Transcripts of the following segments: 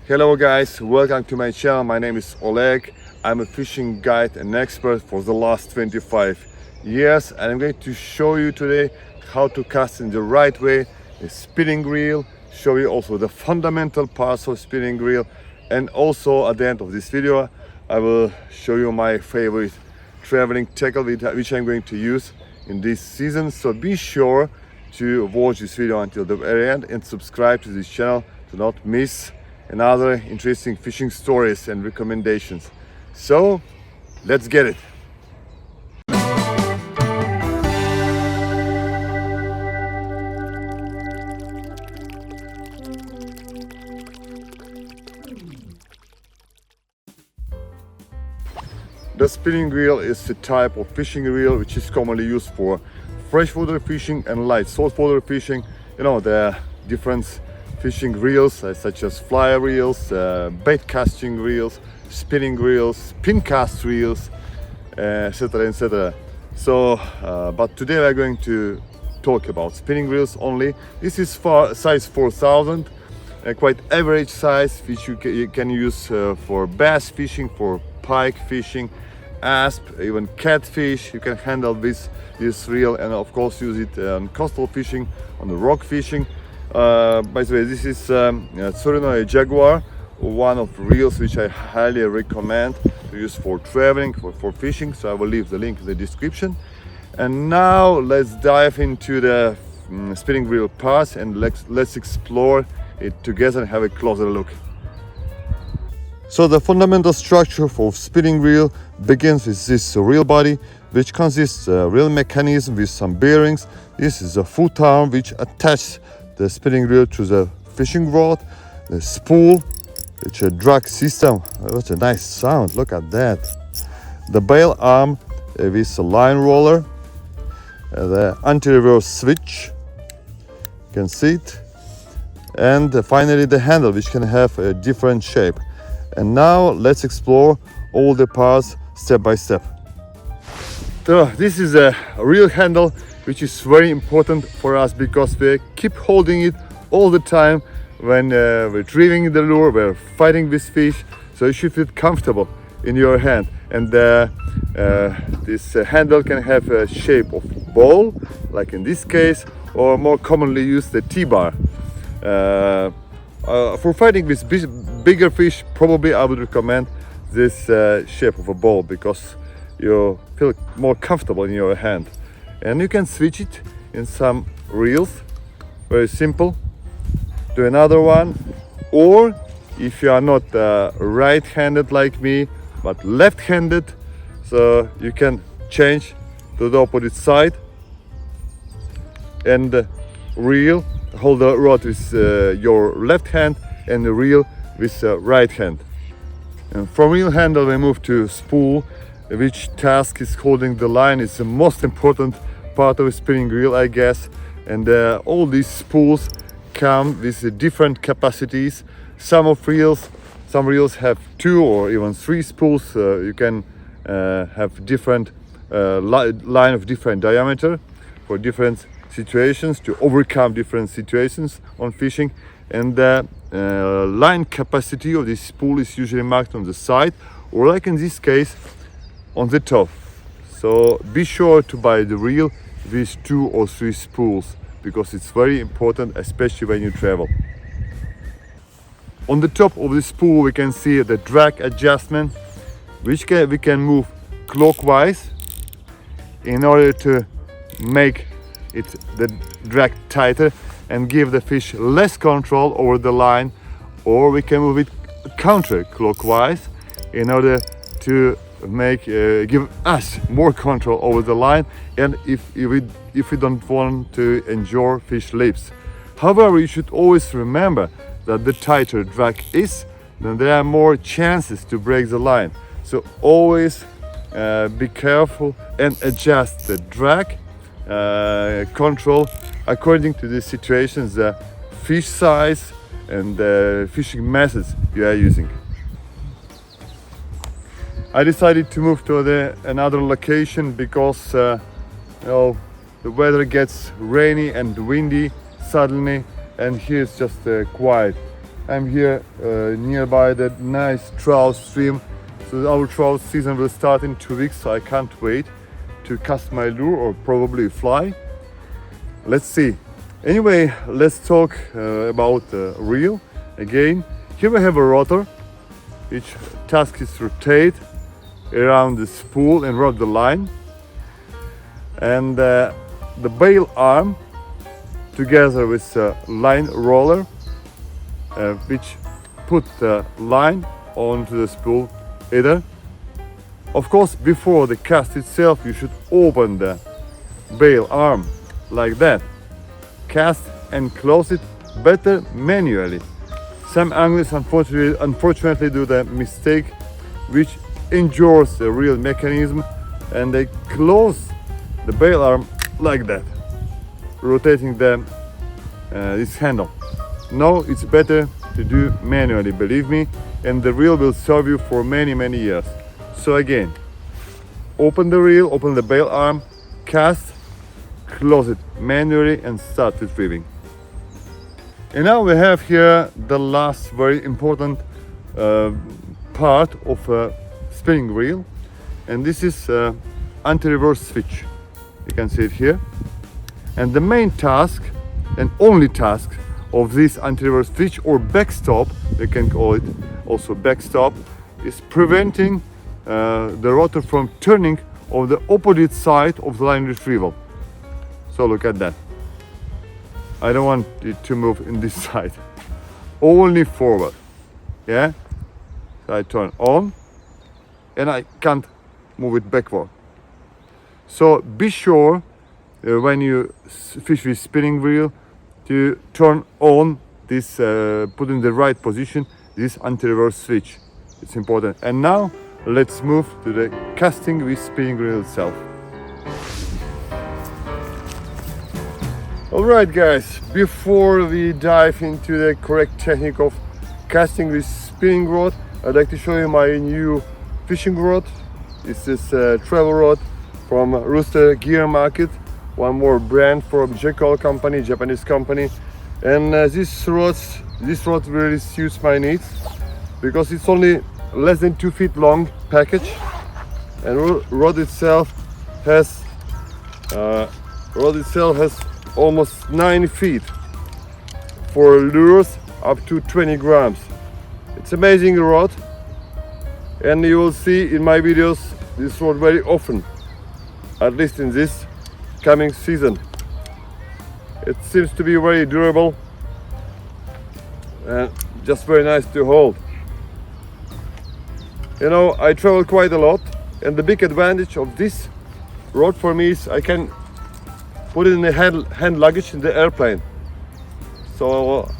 Hello guys, welcome to my channel. My name is Oleg. I'm a fishing guide and expert for the last 25 years, and I'm going to show you today how to cast in the right way a spinning reel, show you also the fundamental parts of spinning reel, and also at the end of this video I will show you my favorite traveling tackle which I'm going to use in this season. So be sure to watch this video until the very end and subscribe to this channel to not miss another interesting fishing stories and recommendations. So let's get it. The spinning reel is a type of fishing reel which is commonly used for freshwater fishing and light saltwater fishing. You know, there are different fishing reels such as fly reels, bait casting reels, spinning reels, spin cast reels, etc, etc. So but today we're going to talk about spinning reels only. This is for size 4000, quite average size, which you can use for bass fishing, for pike fishing, asp, even catfish. You can handle this reel, and of course use it on coastal fishing, on the rock fishing. By the way, this is Tsurino Jaguar, one of reels which I highly recommend to use for traveling, for fishing. So I will leave the link in the description. And now let's dive into the spinning reel parts and let's explore it together and have a closer look. So the fundamental structure for spinning reel begins with this reel body, which consists of a reel mechanism with some bearings. This is a foot arm which attaches the spinning reel to the fishing rod, the spool, which is a drag system. What a nice sound, look at that. The bail arm with a line roller, the anti-reverse switch, you can see it, and finally the handle, which can have a different shape. And now let's explore all the parts step by step. So this is a reel handle which is very important for us because we keep holding it all the time when we're retrieving the lure, we're fighting with fish, so you should feel comfortable in your hand. And this handle can have a shape of ball, like in this case, or more commonly used the T-bar. For fighting with bigger fish, probably I would recommend this shape of a ball because you feel more comfortable in your hand. And you can switch it in some reels, very simple, to another one. Or if you are not right-handed like me, but left-handed, so you can change to the opposite side and reel, hold the rod with your left hand and the reel with right hand. And from reel handle we move to spool, which task is holding the line. Is the most important part of a spinning reel, I guess. And all these spools come with different capacities. Some reels have 2 or even 3 spools. You can have different line of different diameter for different situations, to overcome different situations on fishing. And the line capacity of this spool is usually marked on the side, or like in this case on the top. So be sure to buy the reel with 2 or 3 spools because it's very important, especially when you travel. On the top of the spool we can see the drag adjustment, which we can move clockwise in order to make the drag tighter and give the fish less control over the line, or we can move it counterclockwise in order to give us more control over the line, and if we don't want to injure fish lips. However, you should always remember that the tighter drag is, then there are more chances to break the line. So always be careful and adjust the drag control according to the situations, the fish size and the fishing methods you are using. I decided to move to another location because the weather gets rainy and windy suddenly, and here it's just quiet. I'm here nearby that nice trout stream. So our trout season will start in 2 weeks, so I can't wait to cast my lure or probably fly. Let's see. Anyway, let's talk about the reel again. Here we have a rotor, which task is rotate around the spool and rod the line. And the bail arm together with the line roller, which put the line onto the spool either. Of course, before the cast itself, you should open the bail arm like that. Cast and close it better manually. Some anglers unfortunately do the mistake which injures the reel mechanism, and they close the bail arm like that, rotating this handle. No, it's better to do manually, believe me, and the reel will serve you for many years. So again, open the reel, open the bail arm, cast, close it manually and start retrieving. And now we have here the last very important part of a spinning reel, and this is anti-reverse switch. You can see it here. And the main task and only task of this anti-reverse switch, or backstop, they can call it also backstop, is preventing the rotor from turning on the opposite side of the line retrieval. So look at that. I don't want it to move in this side, only forward. Yeah, so I turn on and I can't move it backward. So be sure when you fish with spinning reel to turn on this, put in the right position this anti-reverse switch. It's important. And now let's move to the casting with spinning reel itself. Alright guys, before we dive into the correct technique of casting with spinning rod, I'd like to show you my new fishing rod. This is a travel rod from Rotor Gear Market, one more brand from Jekyll company, Japanese company. And this rod really suits my needs because it's only less than 2 feet long package, and rod itself has almost 9 feet for lures up to 20 grams. It's amazing rod, and you will see in my videos this rod very often, at least in this coming season. It seems to be very durable and just very nice to hold. You know, I travel quite a lot, and the big advantage of this rod for me is I can put it in the hand luggage in the airplane. So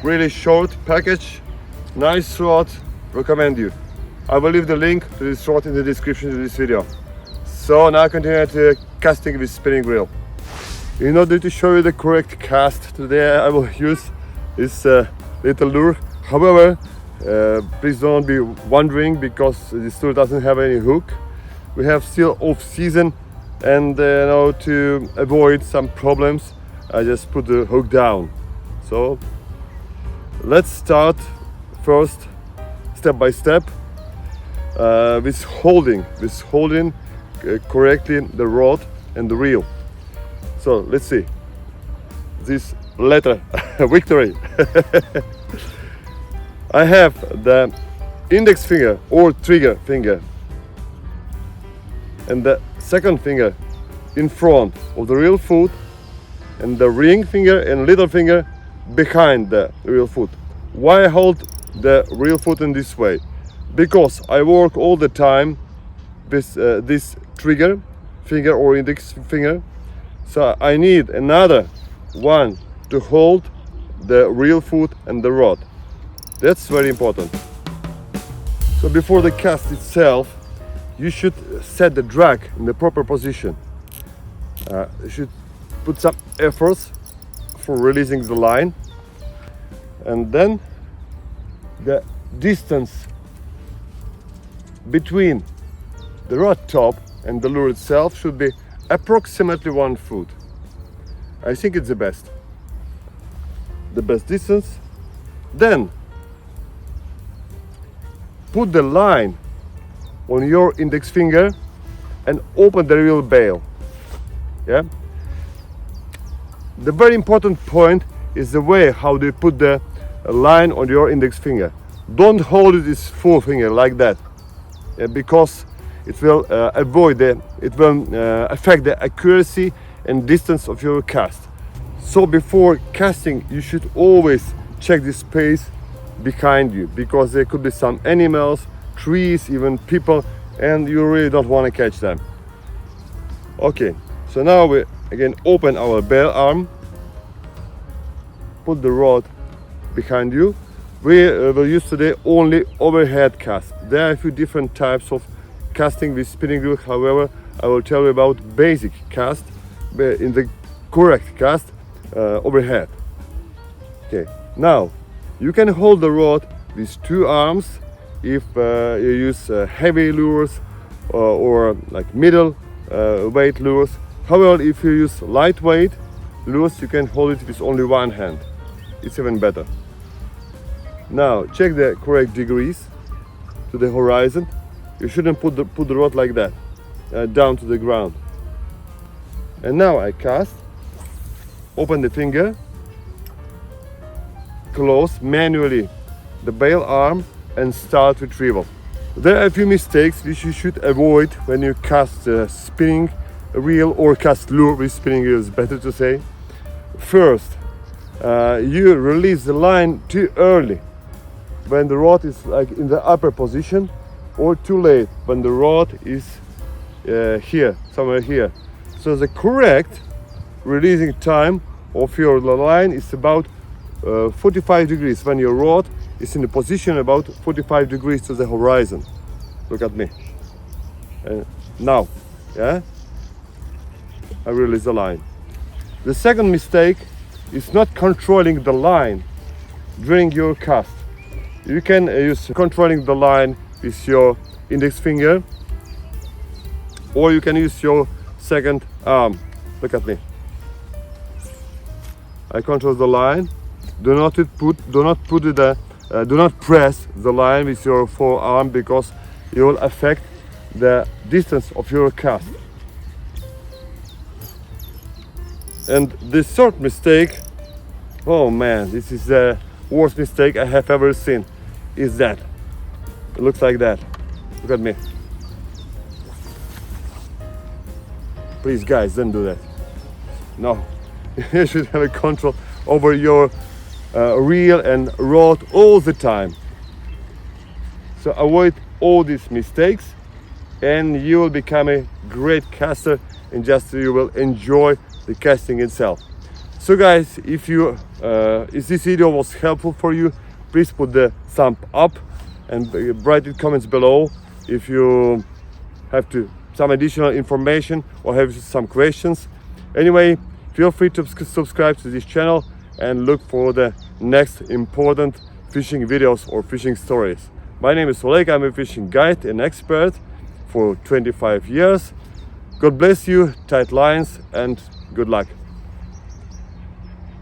really short package, nice rod, recommend you. I will leave the link to this rod in the description of this video. So now continue to casting with spinning reel. In order to show you the correct cast today, I will use this little lure. However, please don't be wondering, because this lure doesn't have any hook. We have still off season, and to avoid some problems, I just put the hook down. So let's start first, step by step, with holding correctly the rod and the reel. So let's see this letter victory. I have the index finger or trigger finger and the second finger in front of the reel foot, and the ring finger and little finger behind the reel foot. Why I hold the reel foot in this way? Because I work all the time with this trigger finger or index finger, so I need another one to hold the reel foot and the rod. That's very important. So before the cast itself, you should set the drag in the proper position. You should put some efforts for releasing the line, and then the distance between the rod top and the lure itself should be approximately 1 foot. I think it's the best distance. Then put the line on your index finger and open the reel bail. Yeah. The very important point is the way how do you put the line on your index finger. Don't hold it with full finger like that, because it will affect the accuracy and distance of your cast. So before casting, you should always check the space behind you, because there could be some animals, trees, even people, and you really don't want to catch them. Okay, so now we again open our bail arm, put the rod behind you. We will use today only overhead cast. There are a few different types of casting with spinning reel. However, I will tell you about basic cast in the correct cast overhead. Okay, now you can hold the rod with two arms if you use heavy lures or like middle weight lures. However, if you use lightweight lures, you can hold it with only one hand. It's even better. Now check the correct degrees to the horizon. You shouldn't put the rod like that down to the ground. And now I cast. Open the finger, close manually the bail arm and start retrieval. There are a few mistakes which you should avoid when you cast a spinning reel or cast lure with spinning reel, is better to say. First, you release the line too early when the rod is like in the upper position, or too late when the rod is here, somewhere here. So the correct releasing time of your line is about 45 degrees when your rod is in the position about 45 degrees to the horizon. Look at me. Now, yeah, I release the line. The second mistake is not controlling the line during your cast. You can use controlling the line with your index finger, or you can use your second arm. Look at me. I control the line. Do not press the line with your forearm, because you will affect the distance of your cast. And the third mistake, oh man, this is the worst mistake I have ever seen, is that it looks like that. Look at me. Please guys, don't do that. No, you should have a control over your reel and rod all the time. So avoid all these mistakes and you will become a great caster, and just you will enjoy the casting itself. So guys, if this video was helpful for you, please put the thumb up and write in comments below if you have some additional information or have some questions. Anyway, feel free to subscribe to this channel and look for the next important fishing videos or fishing stories. My name is Oleg. I'm a fishing guide and expert for 25 years. God bless you, tight lines, and good luck.